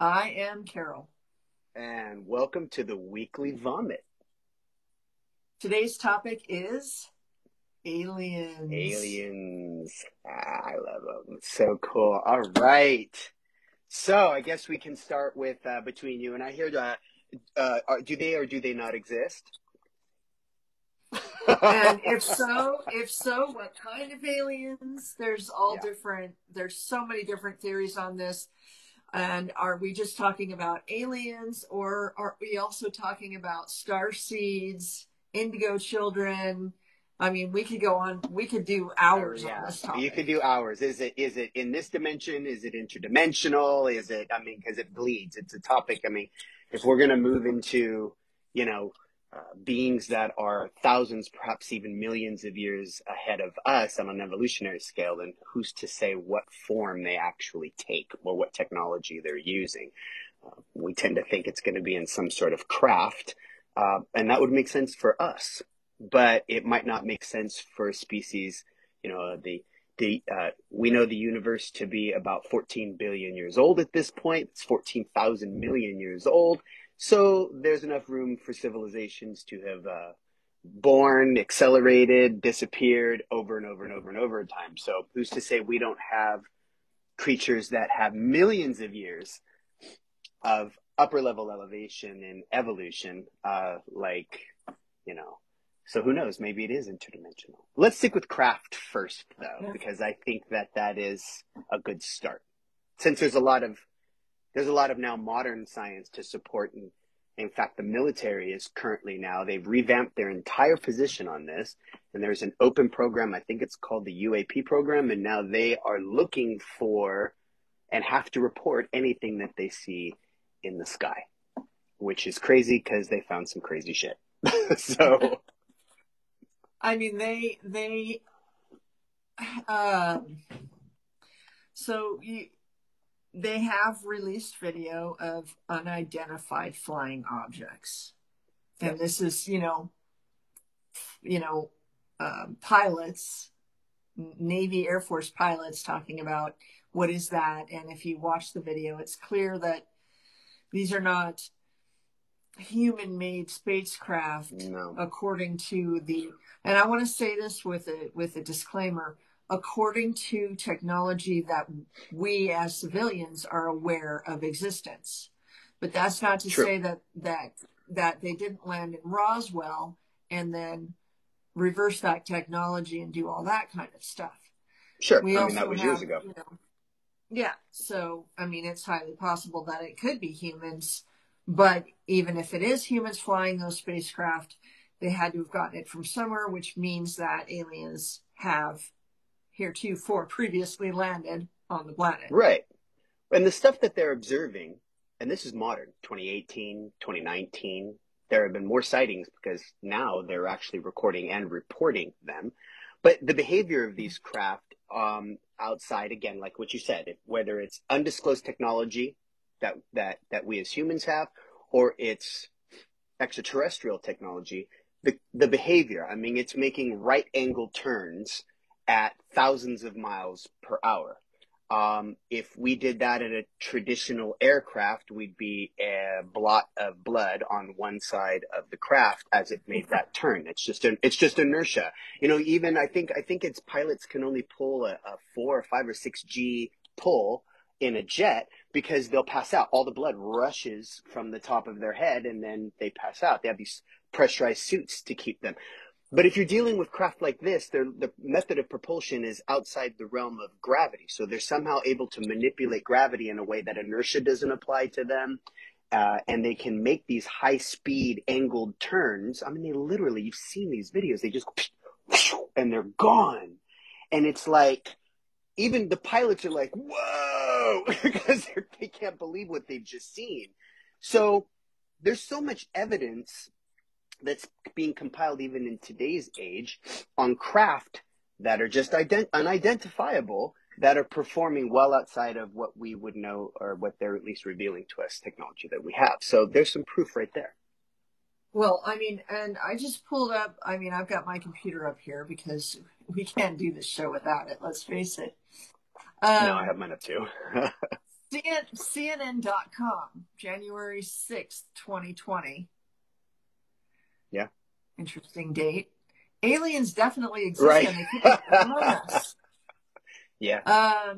I am Carol. And welcome to the weekly vomit. Today's topic is aliens. Aliens. I love them. So cool. All right. So I guess we can start with between you and I here. Do they or do they not exist? And if so, what kind of aliens? There's all Yeah. different, there's so many different theories on this. And are we just talking about aliens, or are we also talking about star seeds, indigo children? I mean, we could go on, we could do hours on Yeah. this You topic. could do hours. Is it in this dimension? Is it interdimensional? Is it? I mean, because it bleeds. It's a topic. I mean, if we're gonna move into, you know, beings that are thousands, perhaps even millions of years ahead of us on an evolutionary scale, then who's to say what form they actually take or what technology they're using? We tend to think it's going to be in some sort of craft, and that would make sense for us, but it might not make sense for a species. You know, we know the universe to be about 14 billion years old at this point. It's 14,000 million years old. So there's enough room for civilizations to have born, accelerated, disappeared over and over and over and over in time. So who's to say we don't have creatures that have millions of years of upper level elevation and evolution, you know. So who knows? Maybe it is interdimensional. Let's stick with craft first, though, Yeah. because I think that is a good start. Since there's a lot of now modern science to support, and in fact, the military is currently now they've revamped their entire position on this, and there's an open program. I think it's called the UAP program, and now they are looking for and have to report anything that they see in the sky, which is crazy because they found some crazy shit. So, I mean, um, so you, they have released video of unidentified flying objects, yep, and this is you know pilots, Navy Air Force pilots talking about what is that. And if you watch the video, it's clear that these are not human-made spacecraft, no, according to the. And I want to say this with a disclaimer. According to technology that we as civilians are aware of existence, but that's not to true, say that they didn't land in Roswell and then reverse that technology and do all that kind of stuff. sure. We I mean, that also was years have, ago. yeah. So, I mean, it's highly possible that it could be humans, but even if it is humans flying those spacecraft, they had to have gotten it from somewhere, which means that aliens have heretofore previously landed on the planet. Right. And the stuff that they're observing, and this is modern, 2018, 2019, there have been more sightings because now they're actually recording and reporting them. But the behavior of these craft outside, again, like what you said, whether it's undisclosed technology that we as humans have, or it's extraterrestrial technology, the behavior, I mean, it's making right angle turns at thousands of miles per hour. If we did that in a traditional aircraft, we'd be a blot of blood on one side of the craft as it made that turn. It's just inertia. You know, even I think its pilots can only pull a 4 or 5 or 6 G pull in a jet because they'll pass out. All the blood rushes from the top of their head and then they pass out. They have these pressurized suits to keep them. But if you're dealing with craft like this, the method of propulsion is outside the realm of gravity. So they're somehow able to manipulate gravity in a way that inertia doesn't apply to them. And they can make these high speed angled turns. I mean, they literally, you've seen these videos, they just and they're gone. And it's like, even the pilots are like, whoa, because they can't believe what they've just seen. So there's so much evidence that's being compiled even in today's age on craft that are just unidentifiable, that are performing well outside of what we would know or what they're at least revealing to us technology that we have. So there's some proof right there. Well, I mean, and I just pulled up, I mean, I've got my computer up here because we can't do this show without it, let's face it. No, I Um, have mine up too. CNN.com, January 6th, 2020. Yeah. Interesting date. Aliens definitely exist Right. and they could be among us. Yeah.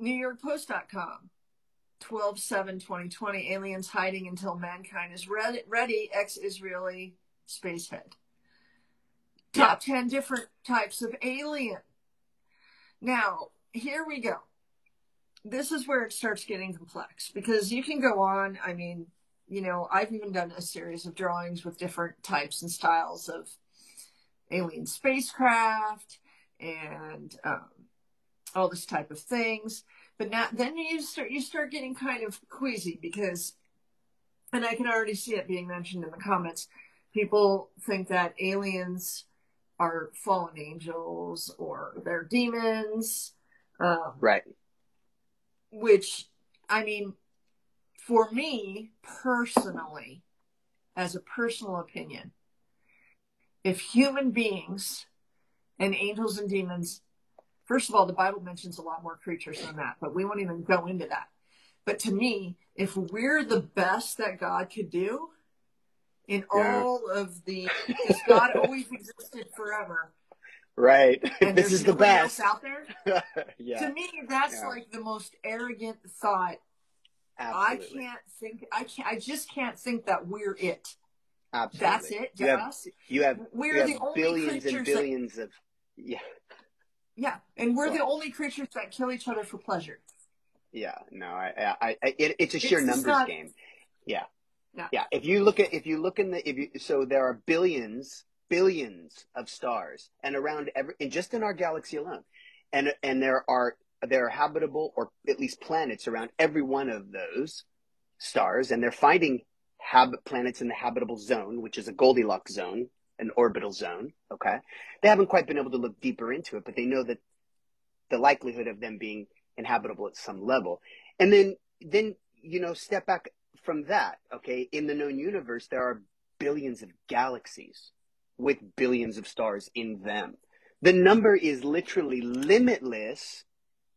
NewYorkPost.com, 12/7/2020. Aliens hiding until mankind is ready. Ex-Israeli spacehead. Top 10 different types of alien. Now, here we go. This is where it starts getting complex because you can go on. I mean, I've even done a series of drawings with different types and styles of alien spacecraft and all this type of things. But now, then you start getting kind of queasy because, and I can already see it being mentioned in the comments, people think that aliens are fallen angels or they're demons. Right. Which, I mean, for me personally, as a personal opinion, if human beings and angels and demons, first of all, the Bible mentions a lot more creatures than that, but we won't even go into that. But to me, if we're the best that God could do in all of the, because God always existed forever. Right. And This there's is the nobody else best. out there. Yeah. To me, that's Yeah. like the most arrogant thought. Absolutely. I just can't think that we're it. Absolutely. That's it to us. You have We're the only billions and creatures billions of and we're Go the ahead. only creatures that kill each other for pleasure. Yeah. No, it's a sheer It's just numbers not. game. Yeah. No. Yeah. So there are billions of stars and just in our galaxy alone. And there are habitable or at least planets around every one of those stars, and they're finding planets in the habitable zone, which is a Goldilocks zone, an orbital zone. Okay. They haven't quite been able to look deeper into it, but they know that the likelihood of them being inhabitable at some level. And then step back from that. Okay. In the known universe, there are billions of galaxies with billions of stars in them. The number is literally limitless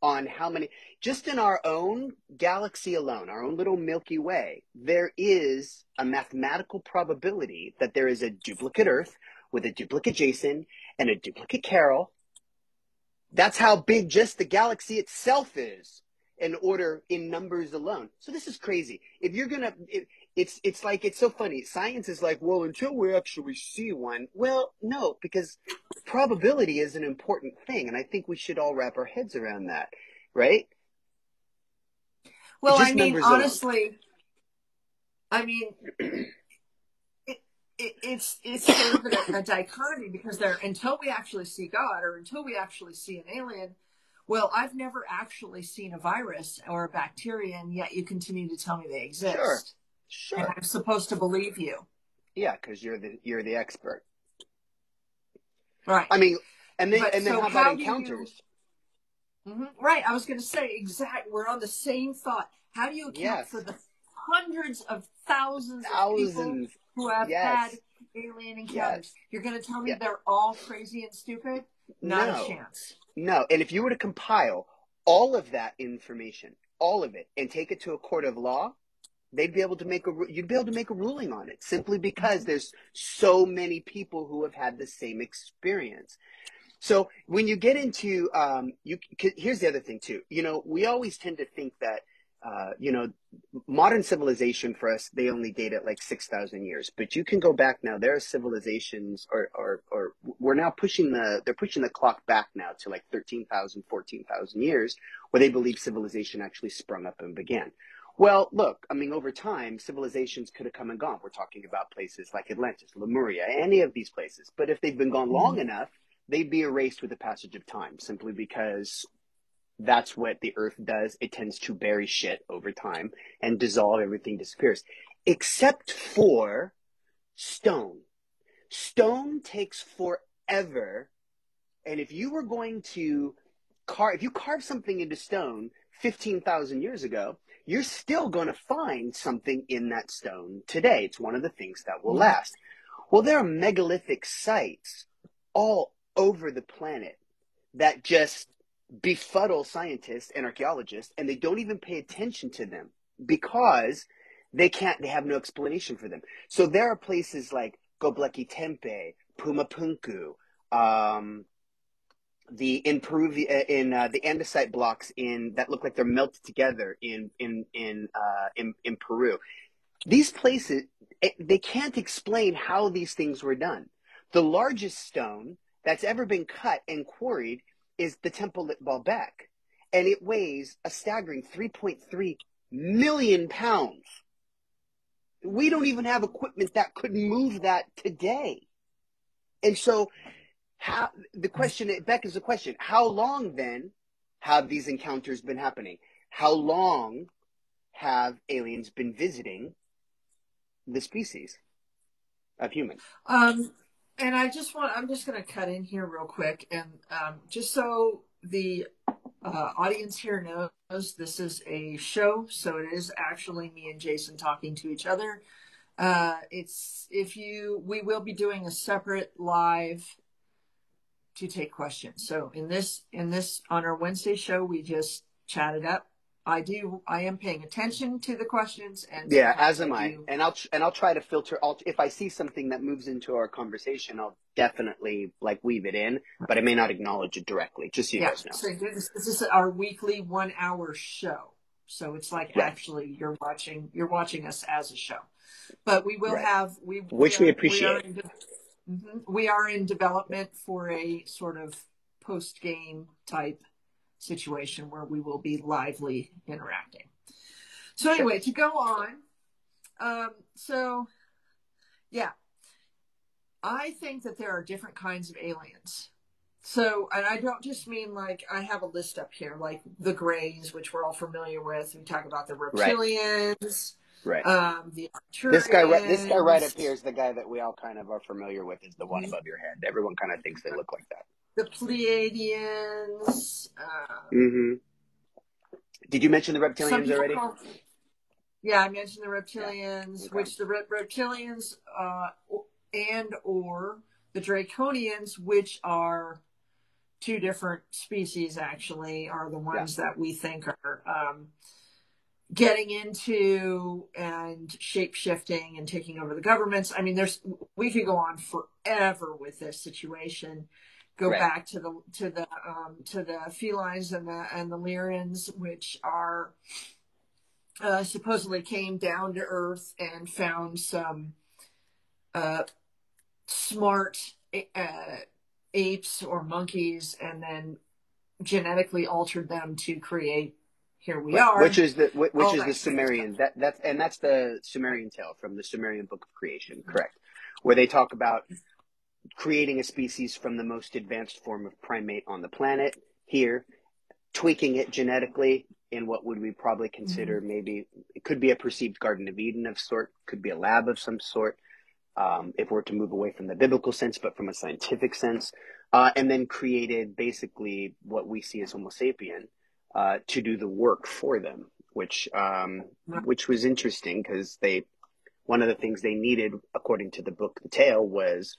on how many, just in our own galaxy alone, our own little Milky Way, there is a mathematical probability that there is a duplicate Earth with a duplicate Jason and a duplicate Carol. That's how big just the galaxy itself is in numbers alone. So this is crazy. If you're going to, it's like, it's so funny. Science is like, well, until we actually see one. Well, no, because probability is an important thing. And I think we should all wrap our heads around that, right? Well, Just I mean, numbers honestly, I mean, it's sort of a dichotomy because until we actually see God or until we actually see an alien. Well, I've never actually seen a virus or a bacteria, and yet you continue to tell me they exist. Sure. And I'm supposed to believe you. Yeah, because you're the expert. Right. I mean, and then how about encounters? Right. I was going to say exactly. We're on the same thought. How do you account for the hundreds of thousands of people who have had alien encounters? You're going to tell me they're all crazy and stupid? Not a chance. No. And if you were to compile all of that information, all of it, and take it to a court of law, you'd be able to make a ruling on it simply because there's so many people who have had the same experience. So when you get into, here's the other thing too. We always tend to think that, modern civilization for us, they only date at like 6,000 years, but you can go back now. There are civilizations or we're now they're pushing the clock back now to like 13,000, 14,000 years where they believe civilization actually sprung up and began. Well, look, I mean, over time, civilizations could have come and gone. We're talking about places like Atlantis, Lemuria, any of these places. But if they've been gone long enough, they'd be erased with the passage of time simply because that's what the earth does. It tends to bury shit over time and dissolve. Everything disappears. Except for stone. Stone takes forever. And if you were going to if you carve something into stone 15,000 years ago, you're still going to find something in that stone today. It's one of the things that will last. Well, there are megalithic sites all over the planet that just befuddle scientists and archaeologists, and they don't even pay attention to them because they have no explanation for them. So there are places like Göbekli Tepe, Pumapunku, in Peru, the andesite blocks that look like they're melted together in Peru. These places, they can't explain how these things were done. The largest stone that's ever been cut and quarried is the temple at Baalbek, and it weighs a staggering 3.3 million pounds. We don't even have equipment that could move that today. And so the question, it beckons the question, how long then have these encounters been happening? How long have aliens been visiting the species of human? And I'm just going to cut in here real quick, and just so the audience here knows, this is a show, so it is actually me and Jason talking to each other. We will be doing a separate live to take questions. So in this on our Wednesday show, we just chatted up. I am paying attention to the questions, and yeah, as am I. And I'll try to filter. If I see something that moves into our conversation, I'll definitely weave it in, but I may not acknowledge it directly. Just so you guys know. So this is our weekly 1 hour show. So it's like right. Actually you're watching us as a show, but we will right. have which we appreciate. We are in development for a sort of post game type situation where we will be lively interacting. So anyway, to go on, I think that there are different kinds of aliens. So, and I don't just mean I have a list up here, like the Greys, which we're all familiar with. We talk about the reptilians, right? The Arcturians. This guy right up here is the guy that we all kind of are familiar with. Is the one above your head. Everyone kind of thinks they look like that. The Pleiadians. Did you mention the reptilians already? Yeah, I mentioned the reptilians, which the reptilians and or the Draconians, which are two different species, actually, are the ones that we think are getting into and shape-shifting and taking over the governments. I mean, we could go on forever with this situation. Go back to the felines and the Lyrians, which are supposedly came down to Earth and found some smart apes or monkeys, and then genetically altered them to create. Here we are, which is the Sumerian. That's the Sumerian tale from the Sumerian Book of Creation, correct? Where they talk about creating a species from the most advanced form of primate on the planet here, tweaking it genetically in what would we probably consider maybe it could be a perceived Garden of Eden of sort, could be a lab of some sort, if we're to move away from the biblical sense, but from a scientific sense, and then created basically what we see as Homo sapien to do the work for them, which was interesting because one of the things they needed, according to the book, The Tale, was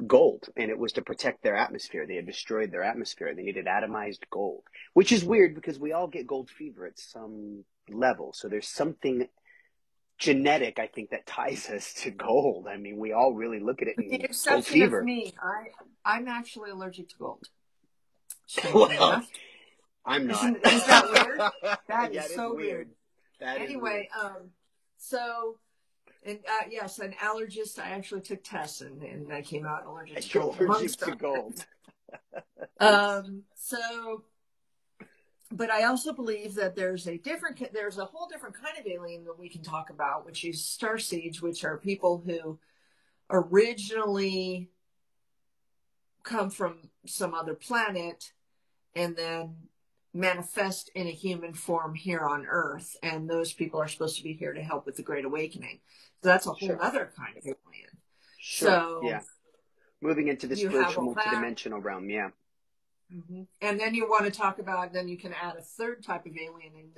gold, and it was to protect their atmosphere. They had destroyed their atmosphere. They needed atomized gold, which is weird because we all get gold fever at some level. So there's something genetic, I think, that ties us to gold. I mean, we all really look at it in the gold exception fever. Of me, I'm actually allergic to gold. Well, I'm not. Is that weird? That is so weird. Anyway, and yes, an allergist. I actually took tests, and I came out allergic to gold. But I also believe that there's a whole different kind of alien that we can talk about, which is starseeds, which are people who originally come from some other planet and then manifest in a human form here on Earth, and those people are supposed to be here to help with the Great Awakening. So that's a whole other kind of alien. So moving into the spiritual multidimensional realm, And then you want to talk about, then you can add a third type of alien, and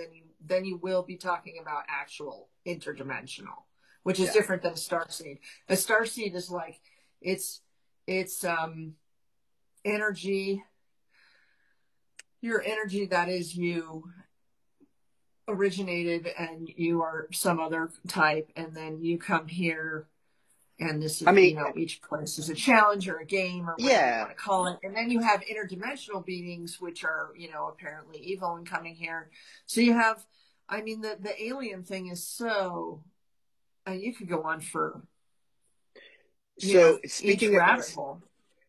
then you will be talking about actual interdimensional, which is different than a starseed. A starseed is like it's energy your energy that is you originated and you are some other type, and then you come here, and this I is, mean, each place is a challenge or a game or whatever you yeah. want to call it. And then you have interdimensional beings, which are, apparently evil and coming here. So you have, I mean, the alien thing is so, you could go on for, So each rabbit hole.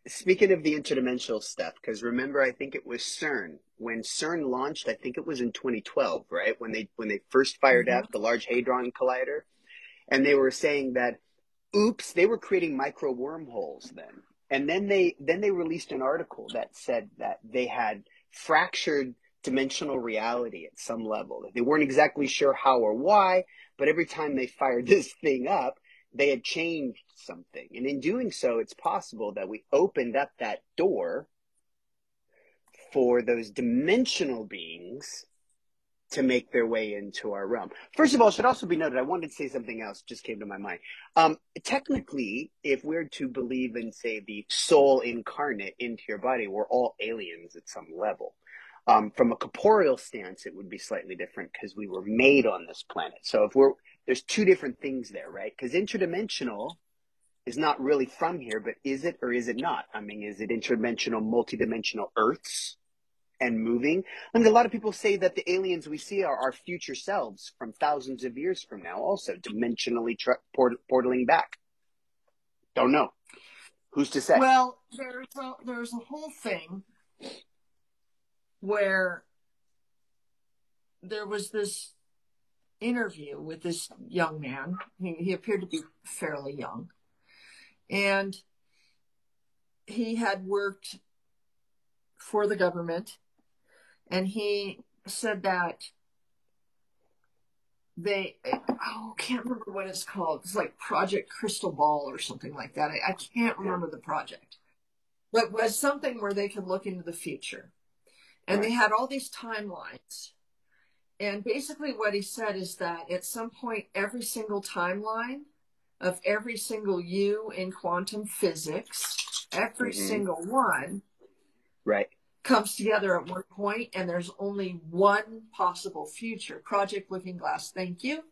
speaking of the interdimensional stuff, because remember, I think it was CERN. When CERN launched, I think it was in 2012, right? When they first fired Mm-hmm. up the Large Hadron Collider, and they were saying that, oops, they were creating micro wormholes then. And then they released an article that said that they had fractured dimensional reality at some level. They weren't exactly sure how or why, but every time they fired this thing up, they had changed something. And in doing so, it's possible that we opened up that door for those dimensional beings to make their way into our realm. First of all, it should also be noted, I wanted to say something else, just came to my mind. Technically, if we're to believe in, say, the soul incarnate into your body, we're all aliens at some level. From a corporeal stance, it would be slightly different because we were made on this planet. So there's two different things there, right? Because interdimensional is not really from here, but is it or is it not? I mean, is it interdimensional, multidimensional Earths and moving? I mean, a lot of people say that the aliens we see are our future selves from thousands of years from now, also dimensionally portaling back. Don't know. Who's to say? Well, there's a whole thing where there was this interview with this young man. He appeared to be fairly young, and he had worked for the government, and he said that can't remember what it's called. It's like Project Crystal Ball or something like that. I can't remember the project, but it was something where they could look into the future, and they had all these timelines. And basically what he said is that at some point, every single timeline of every single you in quantum physics, every single one Right. comes together at one point, and there's only one possible future. Project Looking Glass, thank you.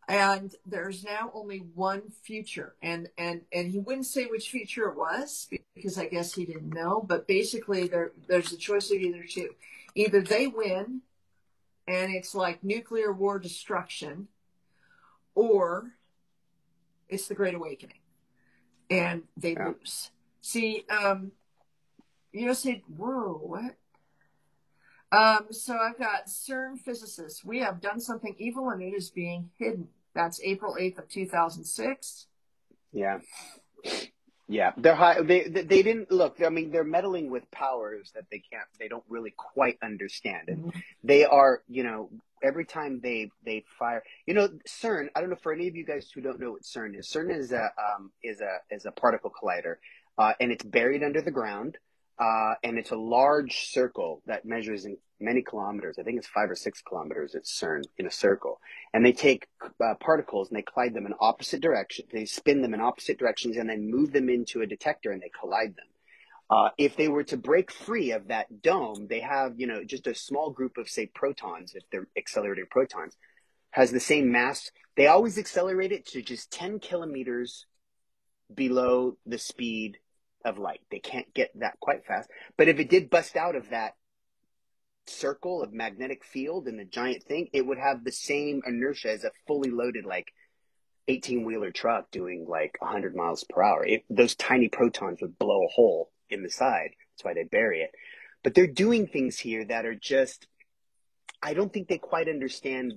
And there's now only one future, and he wouldn't say which future it was because I guess he didn't know. But basically, there's a choice of either two. Either they win, and it's like nuclear war destruction, or it's the Great Awakening, and they lose. See, you say, whoa, what? So I've got CERN physicists. We have done something evil, and it is being hidden. That's April 8th of 2006. Yeah. Yeah, they're high. They didn't look. I mean, they're meddling with powers that they don't really quite understand, and they are, every time they fire, CERN. I don't know for any of you guys who don't know what CERN is. CERN is a particle collider, and it's buried under the ground, and it's a large circle that measures in many kilometers. I think it's 5 or 6 kilometers at CERN in a circle. And they take particles and they collide them in opposite directions. They spin them in opposite directions and then move them into a detector and they collide them. If they were to break free of that dome, they have, just a small group of, say, protons, if they're accelerating protons, has the same mass. They always accelerate it to just 10 kilometers below the speed of light. They can't get that quite fast. But if it did bust out of that circle of magnetic field in the giant thing, it would have the same inertia as a fully loaded, like, 18-wheeler truck doing like 100 miles per hour. Those tiny protons would blow a hole in the side. That's why they bury it. But they're doing things here that are just, I don't think they quite understand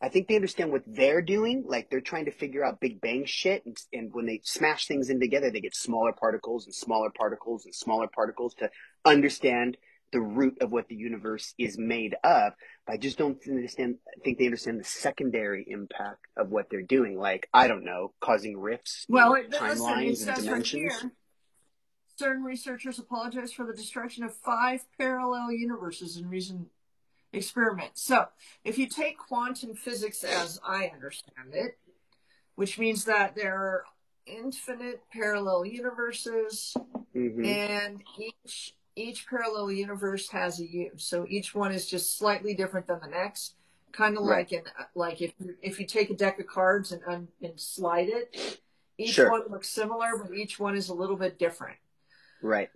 I think they understand what they're doing. Like, they're trying to figure out Big Bang shit. And when they smash things in together, they get smaller particles and smaller particles and smaller particles to understand the root of what the universe is made of. But I just don't think they understand the secondary impact of what they're doing. Like, I don't know, causing rifts Well, in listen, it timelines and says right dimensions. here, certain researchers apologize for the destruction of 5 parallel universes in recent experiments. So if you take quantum physics as I understand it, which means that there are infinite parallel universes, and each each parallel universe has a U. So each one is just slightly different than the next. Kind of Right. like if you take a deck of cards and slide it, each Sure. one looks similar, but each one is a little bit different. Right.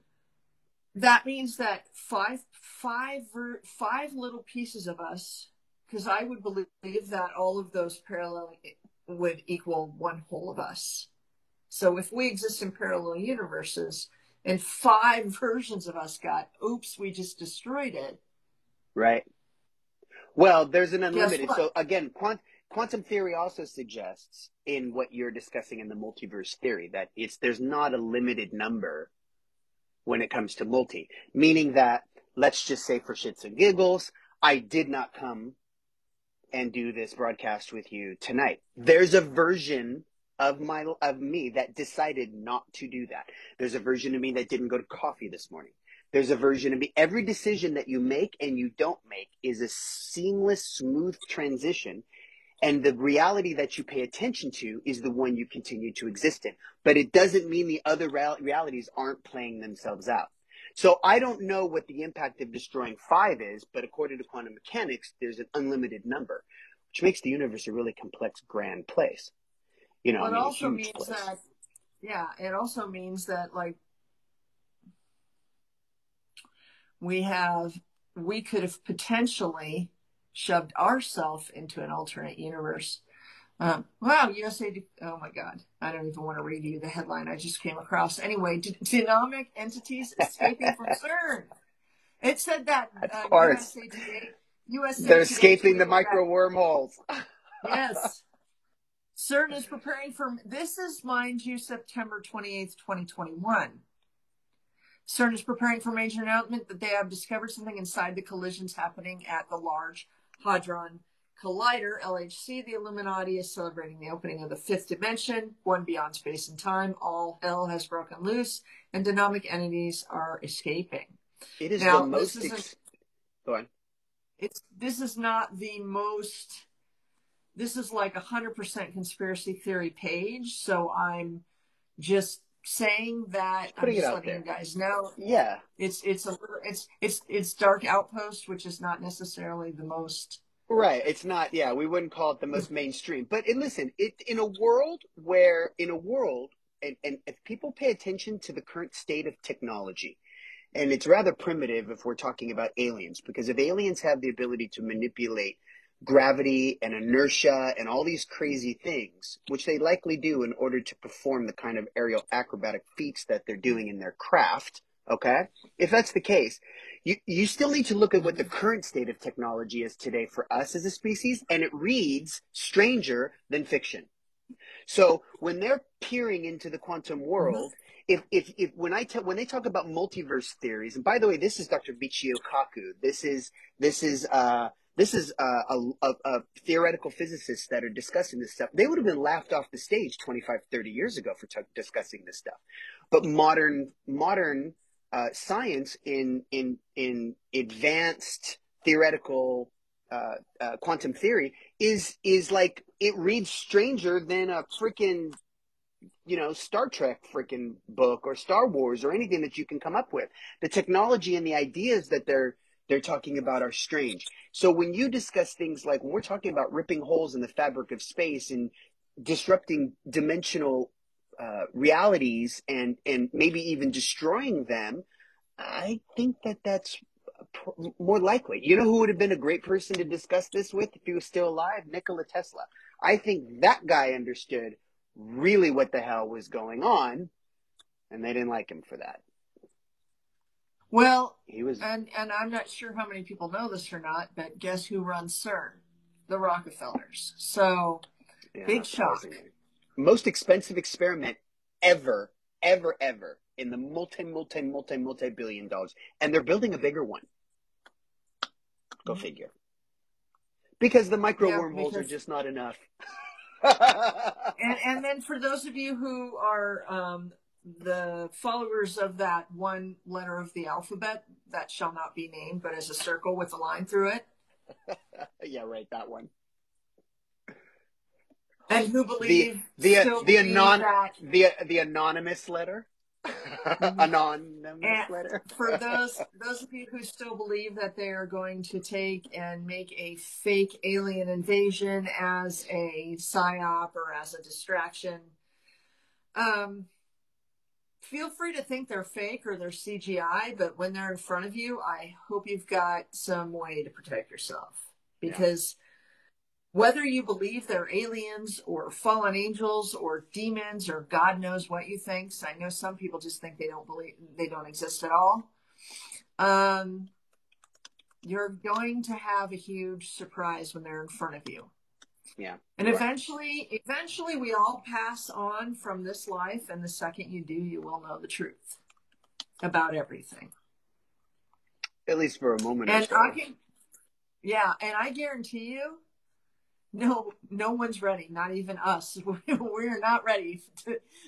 That means that five little pieces of us, because I would believe that all of those parallel would equal one whole of us. So if we exist in parallel universes and five versions of us got, oops, we just destroyed it. Right. Well, there's an Guess unlimited. what? So again, quantum theory also suggests in what you're discussing in the multiverse theory that there's not a limited number when it comes to multi, meaning that, let's just say for shits and giggles, I did not come and do this broadcast with you tonight. There's a version of me that decided not to do that. There's a version of me that didn't go to coffee this morning. There's a version of me. Every decision that you make and you don't make is a seamless, smooth transition. And the reality that you pay attention to is the one you continue to exist in. But it doesn't mean the other realities aren't playing themselves out. So I don't know what the impact of destroying 5 is, but according to quantum mechanics, there's an unlimited number, which makes the universe a really complex, grand place. Well, I it mean, a also huge means place. that, yeah, it also means that like we could have potentially shoved ourselves into an alternate universe. Wow, USA, oh my God, I don't even want to read you the headline I just came across. Anyway, dynamic entities escaping from CERN. It said that Of course. USA They're Today escaping the tweeted that, micro wormholes. yes, CERN is preparing for, this is, mind you, September 28th, 2021. CERN is preparing for major announcement that they have discovered something inside the collisions happening at the Large Hadron Collider, LHC. The Illuminati is celebrating the opening of the fifth dimension, one beyond space and time. All hell has broken loose, and dynamic entities are escaping. It is the Now, most... Go on. this is not the most... This is like 100% conspiracy theory page, so I'm just saying that, Just I'm putting it just out letting you there. guys know. Yeah. It's Dark Outpost, which is not necessarily the most... Right. It's not, yeah, we wouldn't call it the most mainstream. But listen, in a world, and if people pay attention to the current state of technology, and it's rather primitive if we're talking about aliens, because if aliens have the ability to manipulate gravity and inertia and all these crazy things, which they likely do in order to perform the kind of aerial acrobatic feats that they're doing in their craft, okay? If that's the case, you still need to look at what the current state of technology is today for us as a species, and it reads stranger than fiction. So when they're peering into the quantum world, if when they talk about multiverse theories, and by the way, this is Dr. Michio Kaku. This is a theoretical physicists that are discussing this stuff. They would have been laughed off the stage 25, 30 years ago for discussing this stuff. But modern science in advanced theoretical quantum theory is like, it reads stranger than a freaking Star Trek freaking book or Star Wars or anything that you can come up with. The technology and the ideas that they're talking about are strange. So when you discuss things like, when we're talking about ripping holes in the fabric of space and disrupting dimensional realities and maybe even destroying them, I think that's more likely. You know who would have been a great person to discuss this with if he was still alive? Nikola Tesla. I think that guy understood really what the hell was going on, and they didn't like him for that. Well, He was, and I'm not sure how many people know this or not, but guess who runs CERN? The Rockefellers. So, yeah, big shock. most expensive experiment ever, ever in the multi billion dollars, and they're building a bigger one. Go figure. Because the micro Yeah, wormholes are because just not enough. and then for those of you who are the followers of that one letter of the alphabet that shall not be named, but as a circle with a line through it. Yeah, right, that one. And who The believe the still the believe anon that the anonymous letter. Anonymous And letter. for those of you who still believe that they are going to take and make a fake alien invasion as a psyop or as a distraction, um, feel free to think they're fake or they're CGI, but when they're in front of you, I hope you've got some way to protect yourself. Yeah. Because whether you believe they're aliens or fallen angels or demons or God knows what you think, so I know some people just think they don't exist at all. You're going to have a huge surprise when they're in front of you. Yeah. And eventually we all pass on from this life, and the second you do, you will know the truth about everything. At least for a moment or And so. and I guarantee you, no one's ready, not even us. We're not ready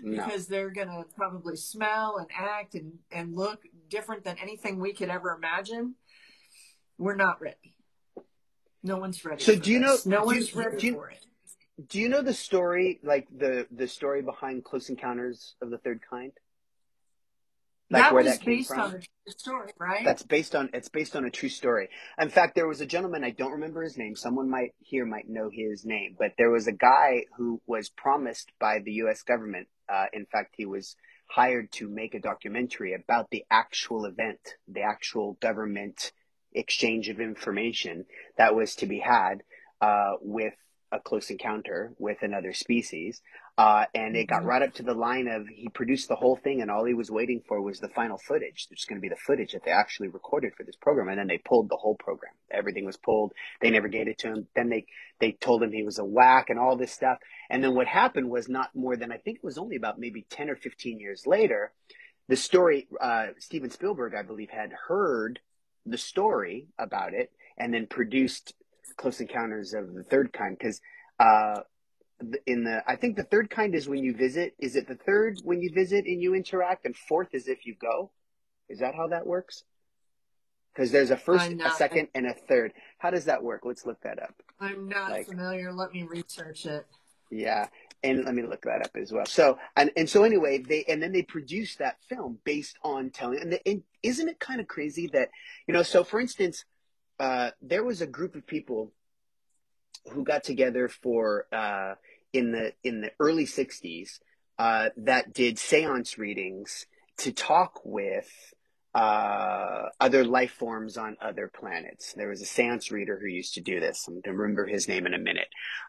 because they're going to probably smell and act and look different than anything we could ever imagine. We're not ready. No one's ready for this. No one's ready for it. Do you know the story, like the story behind Close Encounters of the Third Kind? Like That where was that came based from? on a true story, right? It's based on a true story. In fact, there was a gentleman, I don't remember his name. Someone might know his name, but there was a guy who was promised by the U.S. government. In fact, he was hired to make a documentary about the actual event, the actual government exchange of information that was to be had with a close encounter with another species. And it got right up to the line of he produced the whole thing, and all he was waiting for was the final footage. There's going to be the footage that they actually recorded for this program, and then they pulled the whole program. Everything was pulled. They never gave it to him. Then they told him he was a whack and all this stuff. And then what happened was not more than, I think it was only about maybe 10 or 15 years later, the story, Steven Spielberg, I believe, had heard the story about it and then produced Close Encounters of the Third Kind, because I think the third kind is when you visit. Is it the third when you visit and you interact, and fourth is if you go? Is that how that works? Because there's a first, a second, and a third. How does that work? Let's look that up. I'm not familiar. Let me research it. Yeah, and let me look that up as well. So so anyway, then they produced that film based on telling. And isn't it kind of crazy that So for instance, there was a group of people who got together for in the early 60s that did seance readings to talk with other life forms on other planets. There was a seance reader who used to do this. I'm going to remember his name in a minute.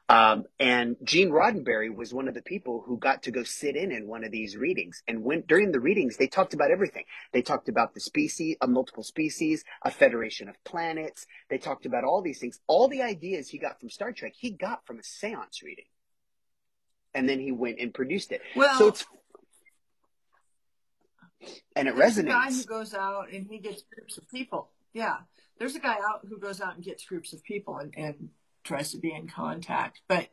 And Gene Roddenberry was one of the people who got to go sit in one of these readings. And during the readings, they talked about everything. They talked about the species, multiple species, a federation of planets. They talked about all these things. All the ideas he got from Star Trek, he got from a seance reading. And then he went and produced it. Well, so it there's resonates. A guy who goes out and he gets groups of people. Yeah, there's a guy out who goes out and gets groups of people and tries to be in contact. But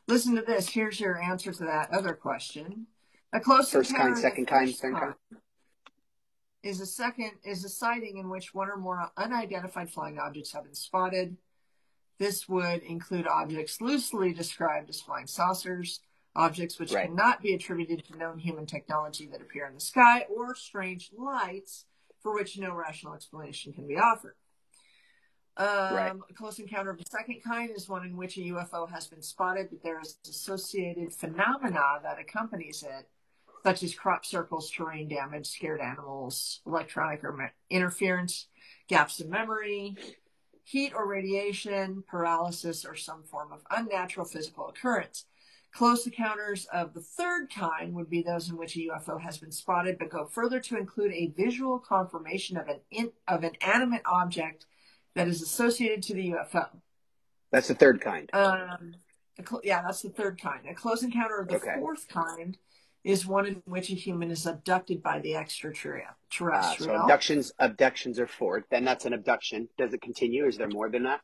listen to this. Here's your answer to that other question. A close first encounter kind, second kind, third kind is a sighting in which one or more unidentified flying objects have been spotted. This would include objects loosely described as flying saucers, objects which cannot be attributed to known human technology that appear in the sky, or strange lights for which no rational explanation can be offered. A close encounter of the second kind is one in which a UFO has been spotted, but there is associated phenomena that accompanies it, such as crop circles, terrain damage, scared animals, electronic or interference, gaps in memory, heat or radiation, paralysis, or some form of unnatural physical occurrence. Close encounters of the third kind would be those in which a UFO has been spotted, but go further to include a visual confirmation of an animate object that is associated to the UFO. That's the third kind. That's the third kind. A close encounter of the fourth kind is one in which a human is abducted by the extraterrestrial. So abductions are fourth. Then that's an abduction. Does it continue? Is there more than that?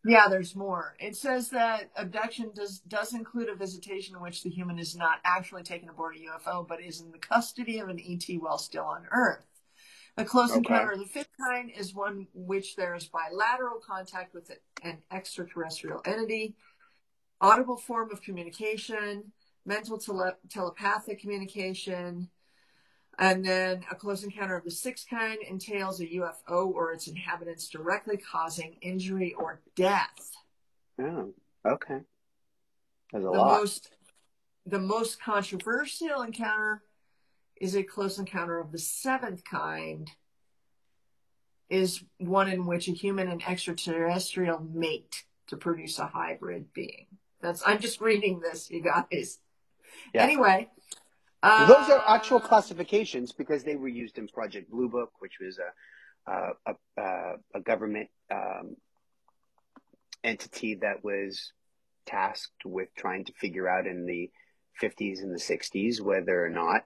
Yeah, there's more. It says that abduction does include a visitation in which the human is not actually taken aboard a UFO, but is in the custody of an ET while still on Earth. A close encounter of the fifth kind is one in which there is bilateral contact with an extraterrestrial entity, audible form of communication, mental telepathic communication, And then a close encounter of the sixth kind entails a UFO or its inhabitants directly causing injury or death. Oh, okay. There's a The lot. most controversial encounter is a close encounter of the seventh kind, is one in which a human and extraterrestrial mate to produce a hybrid being. I'm just reading this, you guys. Yeah. Anyway. Well, those are actual classifications because they were used in Project Blue Book, which was a government entity that was tasked with trying to figure out in the 50s and the 60s whether or not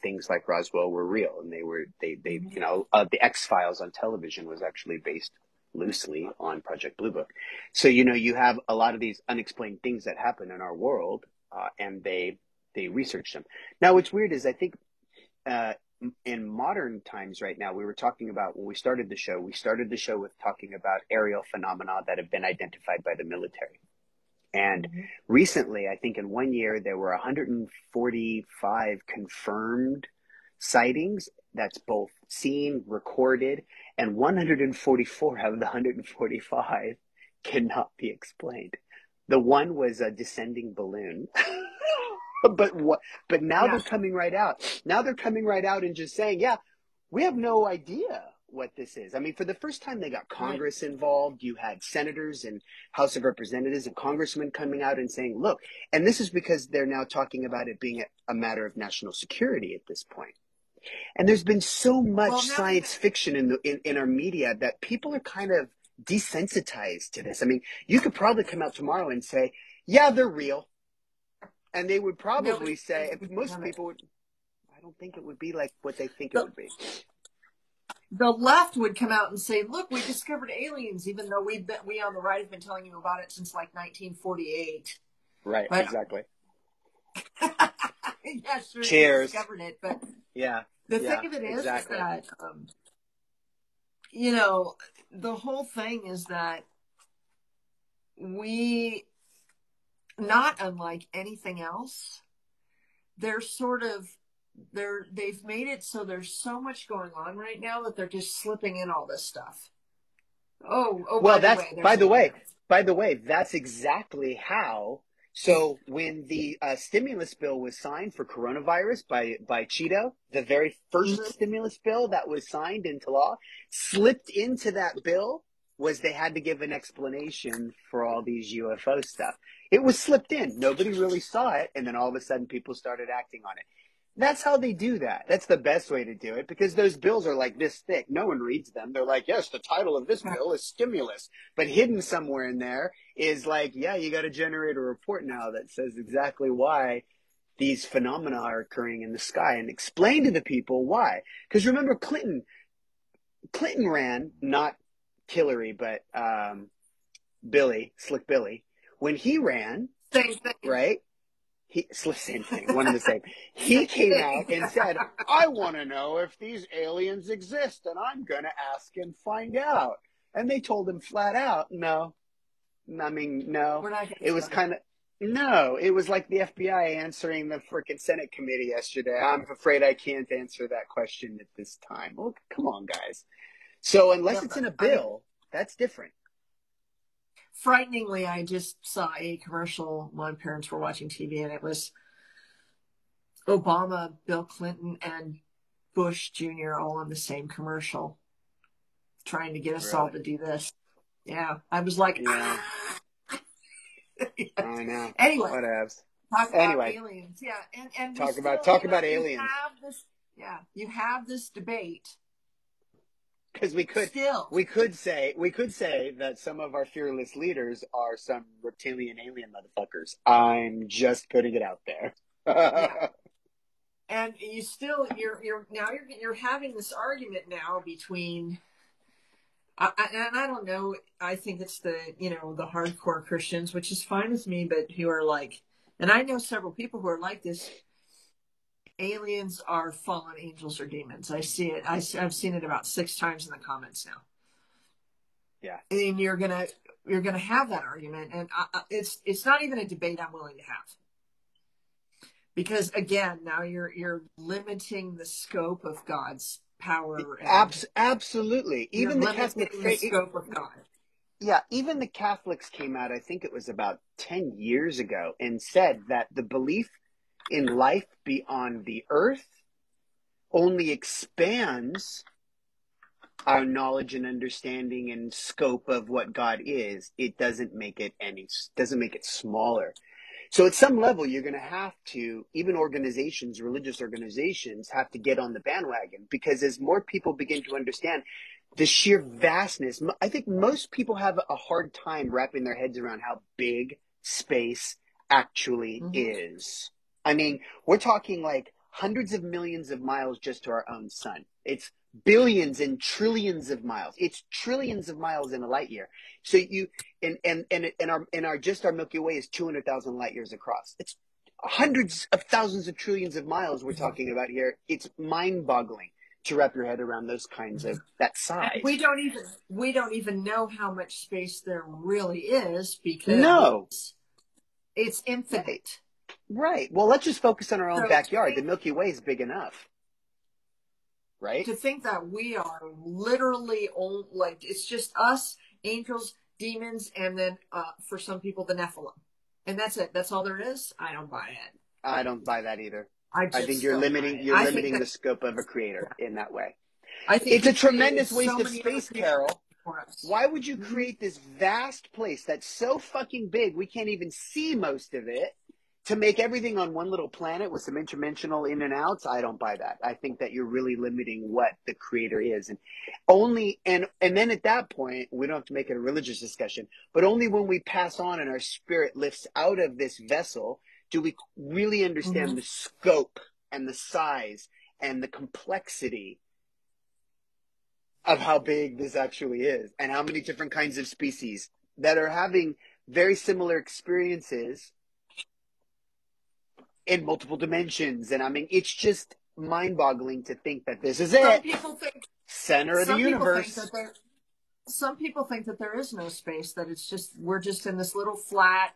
things like Roswell were real, and the X-Files on television was actually based loosely on Project Blue Book. So you have a lot of these unexplained things that happen in our world, and they research them. Now, what's weird is I think in modern times right now, we were talking about when we started the show with talking about aerial phenomena that have been identified by the military. And recently, I think in 1 year, there were 145 confirmed sightings. That's both seen, recorded, and 144 out of the 145 cannot be explained. The one was a descending balloon. But now they're coming right out. Now they're coming right out and just saying, yeah, we have no idea what this is. I mean, for the first time, they got Congress involved. You had senators and House of Representatives and congressmen coming out and saying, look, and this is because they're now talking about it being a matter of national security at this point. And there's been so much science fiction in our media that people are kind of desensitized to this. I mean, you could probably come out tomorrow and say, yeah, they're real. And they would probably say, most people would, I don't think it would be like what they think it would be. The left would come out and say, look, we discovered aliens, even though we on the right have been telling you about it since like 1948. Right, but, exactly. Yeah, sure, cheers. We discovered it, but yeah, the thing of it is that, the whole thing is that we, not unlike anything else, they've made it so there's so much going on right now that they're just slipping in all this stuff. Oh, well, by the way, that's exactly how. So when the stimulus bill was signed for coronavirus by Cheeto, the very first stimulus bill that was signed into law, slipped into that bill was they had to give an explanation for all these UFO stuff. It was slipped in. Nobody really saw it. And then all of a sudden people started acting on it. That's how they do that. That's the best way to do it because those bills are like this thick. No one reads them. They're like, yes, the title of this bill is stimulus. But hidden somewhere in there is like, yeah, you got to generate a report now that says exactly why these phenomena are occurring in the sky and explain to the people why. Because remember, Clinton ran, not Hillary, but Slick Billy. When he ran, same thing. Right? Same thing, one and the same. He came out and said, I want to know if these aliens exist, and I'm going to ask and find out. And they told him flat out, no. I mean, no. It was kind of, no. It was like the FBI answering the frickin' Senate committee yesterday. I'm afraid I can't answer that question at this time. Well, come on, guys. So unless it's in a bill, that's different. Frighteningly, I just saw a commercial when parents were watching TV, and it was Obama, Bill Clinton, and Bush Jr. all on the same commercial, trying to get us all to do this. Yeah, I was like, I know. Anyway, whatevs. Talk about aliens, yeah, and talk about aliens. You have this debate. Because we could say that some of our fearless leaders are some reptilian alien motherfuckers. I'm just putting it out there. Yeah. And you're having this argument now between, and I don't know, I think it's the hardcore Christians, which is fine with me, but who are like, and I know several people who are like this. Aliens are fallen angels or demons. I see it. I've seen it about 6 times in the comments now. Yeah. And you're gonna have that argument, and it's not even a debate I'm willing to have. Because again, now you're limiting the scope of God's power, and Absolutely. you're Even the Catholic limiting the faith, scope of God. yeah, even the Catholics came out, I think it was about 10 years ago, and said that the belief in life beyond the earth only expands our knowledge and understanding and scope of what God is. It doesn't make it smaller. So at some level, you're going to have to, even organizations, religious organizations, have to get on the bandwagon, because as more people begin to understand the sheer vastness, I think most people have a hard time wrapping their heads around how big space actually Mm-hmm. is. I mean, we're talking like hundreds of millions of miles just to our own sun. It's billions and trillions of miles. It's trillions of miles in a light year. So you and our just our Milky Way is 200,000 light years across. It's hundreds of thousands of trillions of miles we're talking about here. It's mind-boggling to wrap your head around those kinds of that And size. we don't even know how much space there really is, No, because it's right, infinite. right. Well, let's just focus on our own So backyard. The Milky Way is big enough, right? to think that we are literally like it's just us, angels, demons, and then for some people the Nephilim, and that's it. That's all there is. I don't buy it. I don't buy that either. I I think just don't buy it. you're I think limiting that the scope of a creator in that way. I think It's a he created tremendous so waste of many other space, creatures Carol. for us. Why would you Mm-hmm. create this vast place that's so fucking big we can't even see most of it, to make everything on one little planet with some interdimensional in and outs? I don't buy that. I think that you're really limiting what the creator is. And then at that point, we don't have to make it a religious discussion, but only when we pass on and our spirit lifts out of this vessel do we really Mm-hmm. understand the scope and the size and the complexity of how big this actually is, and how many different kinds of species that are having very similar experiences in multiple dimensions. And I mean, it's just mind boggling to think that this is Some it, people think center of the some people think universe. that there some people think that there is no space, that it's just we're just in this little flat,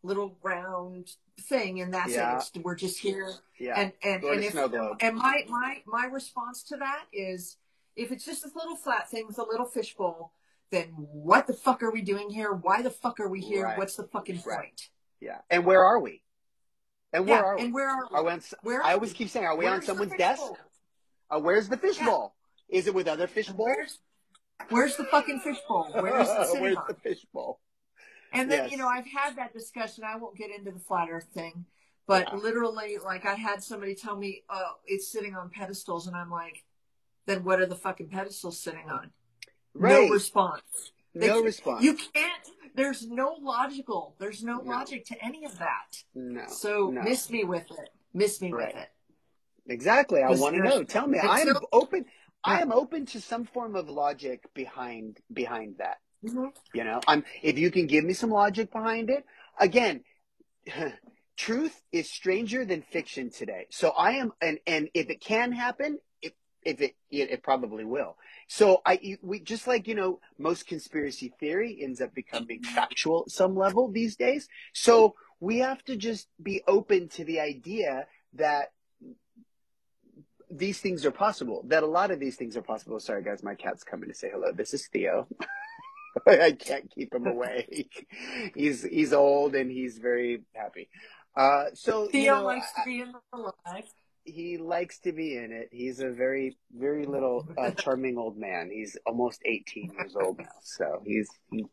little round thing, and that's it. Yeah, We're just here, yeah. and Sort of if snow globe. and my response to that is, if it's just this little flat thing with a little fishbowl, then what the fuck are we doing here? Why the fuck are we here? Right, What's the fucking right. point? Yeah. And where are we? And where Yeah, are and we? where are we? Are we on, Where I are always we? keep saying, are we on Where's the someone's desk? fishbowl? Where's the Yeah, fishbowl? Is it with other and fishbowls? where's the fucking fishbowl? Where is it sitting Where's on? the fishbowl? And then, Yes. I've had that discussion. I won't get into the flat earth thing, but Yeah. literally, like, I had somebody tell me, oh, it's sitting on pedestals. And I'm like, then what are the fucking pedestals sitting on? No Right. response. No You response. can't, there's no No. logic to any of that. No. So No. miss me with it. Miss me with Right. it. Exactly. I Because want to know. Tell me. I am until, open. I yeah. am open to some form of logic behind that. Mhm. If you can give me some logic behind it. Again, truth is stranger than fiction today. So I am, and if it can happen, if it probably will. So we just like, most conspiracy theory ends up becoming factual at some level these days. So we have to just be open to the idea that these things are possible, that a lot of these things are possible. Sorry guys, my cat's coming to say hello. This is Theo. I can't keep him away. He's old and he's very happy. So Theo likes to be in the life. he likes to be in it. He's a very, very little, charming old man. He's almost 18 years old now. So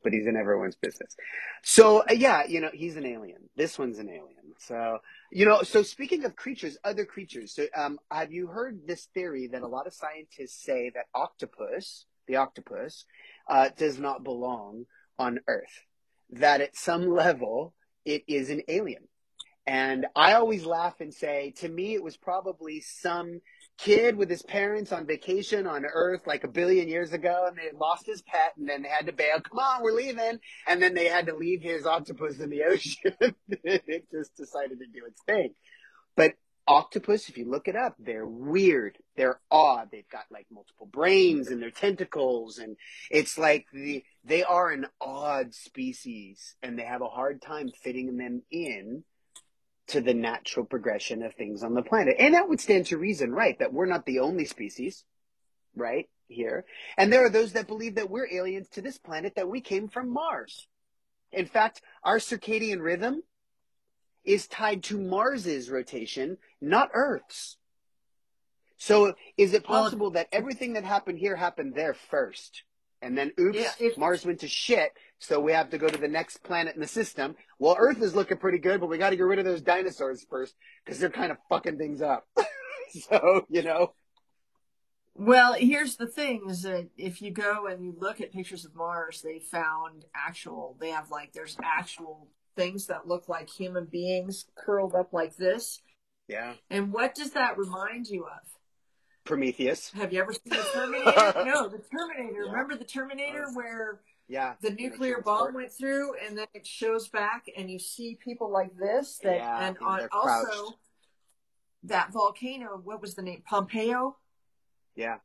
but he's in everyone's business. So yeah, he's an alien. This one's an alien. So, so speaking of creatures, other creatures. So, have you heard this theory that a lot of scientists say that the octopus, does not belong on Earth, that at some level it is an alien? And I always laugh and say, to me, it was probably some kid with his parents on vacation on Earth like a billion years ago, and they had lost his pet, and then they had to bail. Come on, we're leaving. And then they had to leave his octopus in the ocean. It just decided to do its thing. But octopus, if you look it up, they're weird. They're odd. They've got like multiple brains in their tentacles, and it's like they are an odd species, and they have a hard time fitting them in to the natural progression of things on the planet. And that would stand to reason, right? That we're not the only species, right? Here. And there are those that believe that we're aliens to this planet, that we came from Mars. In fact, our circadian rhythm is tied to Mars's rotation, not Earth's. So is it Well, possible that everything that happened here happened there first? And then, yeah, oops, Mars went to shit, so we have to go to the next planet in the system. Well, Earth is looking pretty good, but we got to get rid of those dinosaurs first because they're kind of fucking things up. So, you know. well, here's the thing is that if you go and you look at pictures of Mars, they have like, there's actual things that look like human beings curled up like this. Yeah. And what does that remind you of? Prometheus. Have you ever seen the Terminator? No, the Terminator. Yeah. Remember the Terminator where Yeah. the When they nuclear bomb transport. went through and then it shows back and you see people like this that Yeah. and And they're crouched. also that volcano, what was the name? Pompeo? Yeah.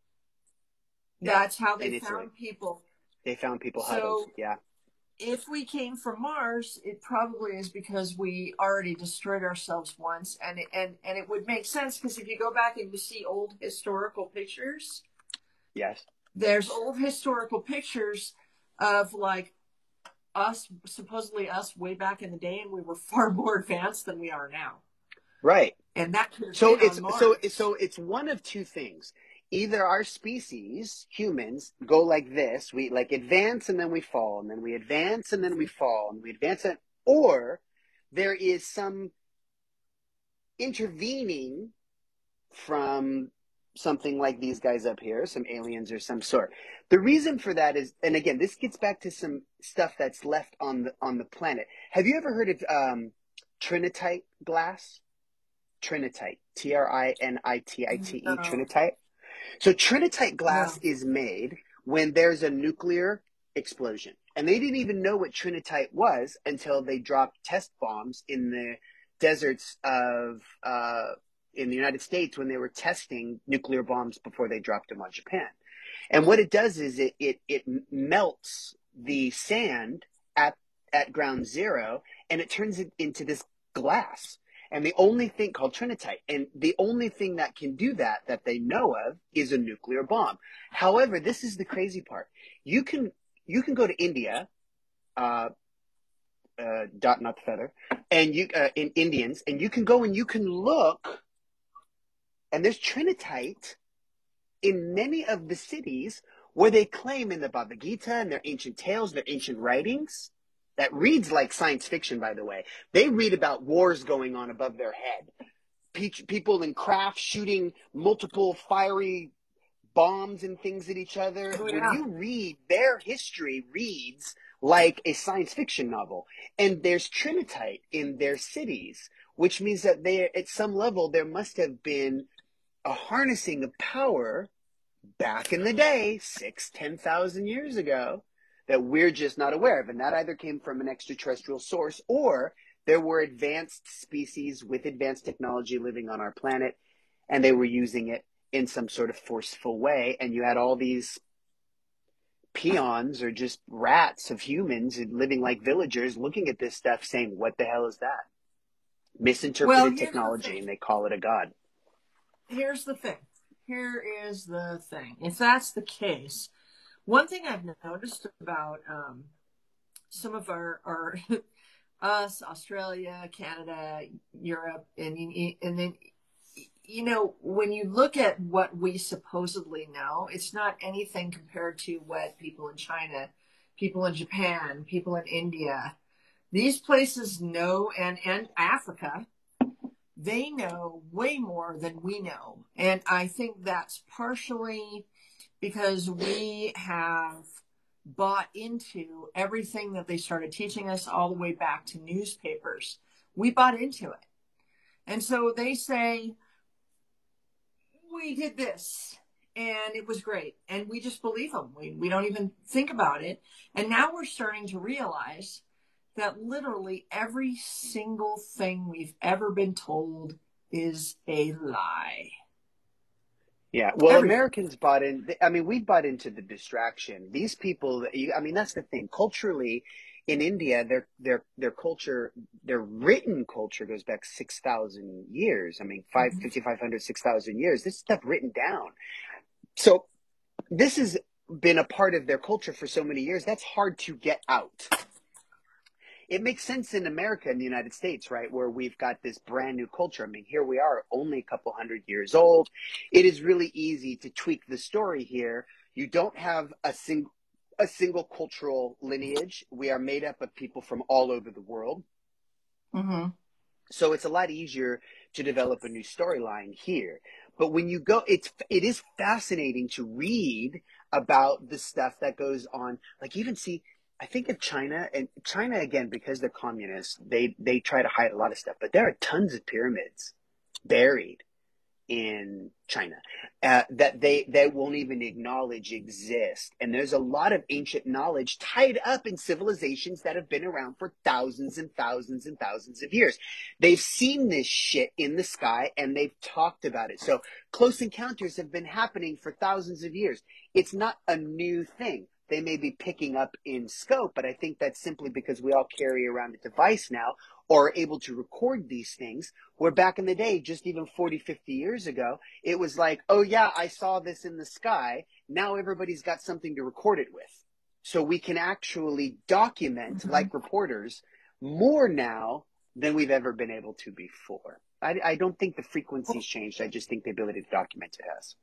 Yeah. That's how they In Italy. found people. They found people huddled. So Yeah. if we came from Mars, it probably is because we already destroyed ourselves once, and it would make sense because if you go back and you see old historical pictures, Yes. there's old historical pictures of like us, supposedly us way back in the day, and we were far more advanced than we are now. Right. And that could have So been it's on so Mars. so it's one of two things. Either our species, humans, go like this, we like advance and then we fall, and then we advance and then we fall, and we advance it, or there is some intervening from something like these guys up here, some aliens or some sort. The reason for that is, and again, this gets back to some stuff that's left on the planet. Have you ever heard of trinitite glass? Trinitite, Trinitite, No, trinitite. So trinitite glass no. is made when there's a nuclear explosion. And they didn't even know what trinitite was until they dropped test bombs in the deserts of in the United States when they were testing nuclear bombs before they dropped them on Japan. And what it does is it melts the sand at ground zero, and it turns it into this glass. And the only thing called trinitite, and the only thing that can do that they know of is a nuclear bomb. However, this is the crazy part. You can go to India, dot not the feather, and you in Indians, and you can go and you can look, and there's trinitite in many of the cities where they claim in the Bhagavad Gita and their ancient tales, their ancient writings, that reads like science fiction, by the way. They read about wars going on above their head. People in craft shooting multiple fiery bombs and things at each other. Oh When yeah. you read, their history reads like a science fiction novel. And there's trinitite in their cities, which means that they, at some level, there must have been a harnessing of power back in the day, 10,000 years ago, that we're just not aware of. And that either came from an extraterrestrial source, or there were advanced species with advanced technology living on our planet, and they were using it in some sort of forceful way. And you had all these peons or just rats of humans living like villagers looking at this stuff saying, what the hell is that? Well, Misinterpreted technology, and they call it a god. here's the thing. Here is the thing. If that's the case, one thing I've noticed about some of our us, Australia, Canada, Europe, and then when you look at what we supposedly know, it's not anything compared to what people in China, people in Japan, people in India, these places know, and Africa, they know way more than we know. And I think that's partially because we have bought into everything that they started teaching us all the way back to newspapers. We bought into it. And so they say, we did this and it was great. And we just believe them. We don't even think about it. And now we're starting to realize that literally every single thing we've ever been told is a lie. Yeah, well, Everything. Americans bought in. I mean, we bought into the distraction. These people, I mean, that's the thing. Culturally, in India, their culture, their written culture goes back 6,000 years. I mean, Mhm. 5,500, 6,000 years. This stuff written down. So this has been a part of their culture for so many years. That's hard to get out. It makes sense in America, in the United States, right, where we've got this brand new culture. I mean, here we are, only a couple hundred years old. It is really easy to tweak the story here. You don't have a single cultural lineage. We are made up of people from all over the world. Mm-hmm. So it's a lot easier to develop a new storyline here. But when you go, it is fascinating to read about the stuff that goes on. Like even see, I think of China, and China again, because they're communists, they try to hide a lot of stuff. But there are tons of pyramids buried in China that they won't even acknowledge exist. And there's a lot of ancient knowledge tied up in civilizations that have been around for thousands and thousands and thousands of years. They've seen this shit in the sky and they've talked about it. So close encounters have been happening for thousands of years. It's not a new thing. They may be picking up in scope, but I think that's simply because we all carry around a device now or are able to record these things, where back in the day, just even 40, 50 years ago, it was like, oh yeah, I saw this in the sky. Now everybody's got something to record it with. So we can actually document, Mm-hmm. like reporters, more now than we've ever been able to before. I don't think the frequency's changed. I just think the ability to document it has.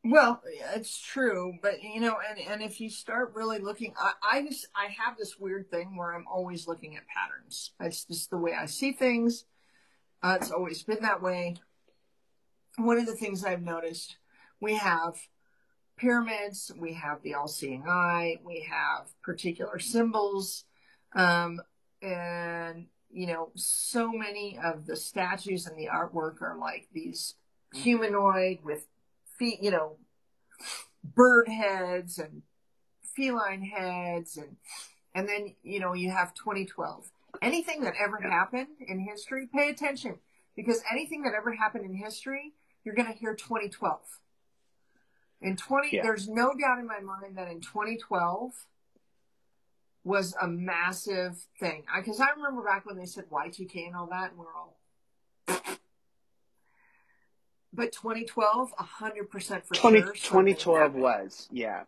Well, it's true, but and if you start really looking, I have this weird thing where I'm always looking at patterns. It's just the way I see things. It's always been that way. One of the things I've noticed, we have pyramids, we have the all-seeing eye, we have particular symbols, um, and so many of the statues and the artwork are like these humanoid with feet, bird heads and feline heads, and then you have 2012. Anything that ever Yeah. happened in history, pay attention, because anything that ever happened in history, you're going to hear 2012. Yeah. There's no doubt in my mind that in 2012 was a massive thing. Because I remember back when they said Y2K and all that, and we're all. But 2012, 100% for 20, sure, something 2012 happened. was, yeah.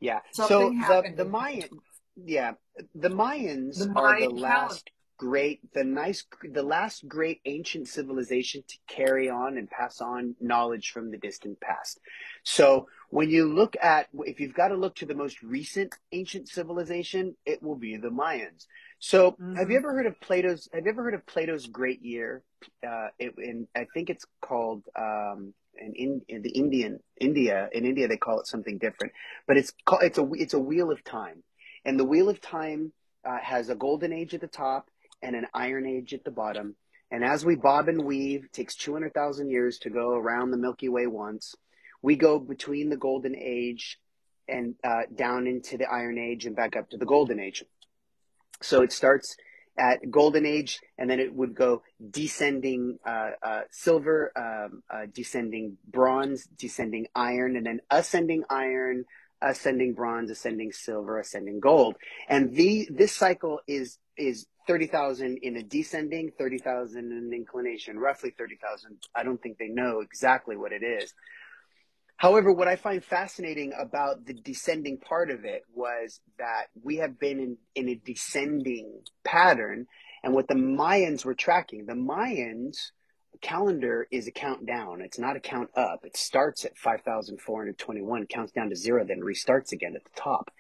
Yeah. So Something happened the in Mayan, yeah, the Mayans the are the Mayan calendar. last the last great ancient civilization to carry on and pass on knowledge from the distant past. So when you look at, if you've got to look to the most recent ancient civilization, it will be the Mayans. So Mm-hmm. have you ever heard of Plato's Great Year? I think it's called, in the in India, they call it something different, but it's a wheel of time, and the wheel of time has a golden age at the top and an iron age at the bottom. And as we bob and weave, it takes 200,000 years to go around the Milky Way once. We go between the golden age and down into the iron age and back up to the golden age. So it starts at golden age, and then it would go descending silver, descending bronze, descending iron, and then ascending iron, ascending bronze, ascending silver, ascending gold. And this cycle is 30,000 in a descending, 30,000 in an inclination, roughly 30,000. I don't think they know exactly what it is. However, what I find fascinating about the descending part of it was that we have been in a descending pattern. And what the Mayans were tracking, the Mayans calendar is a countdown. It's not a count up. It starts at 5,421, counts down to zero, then restarts again at the top.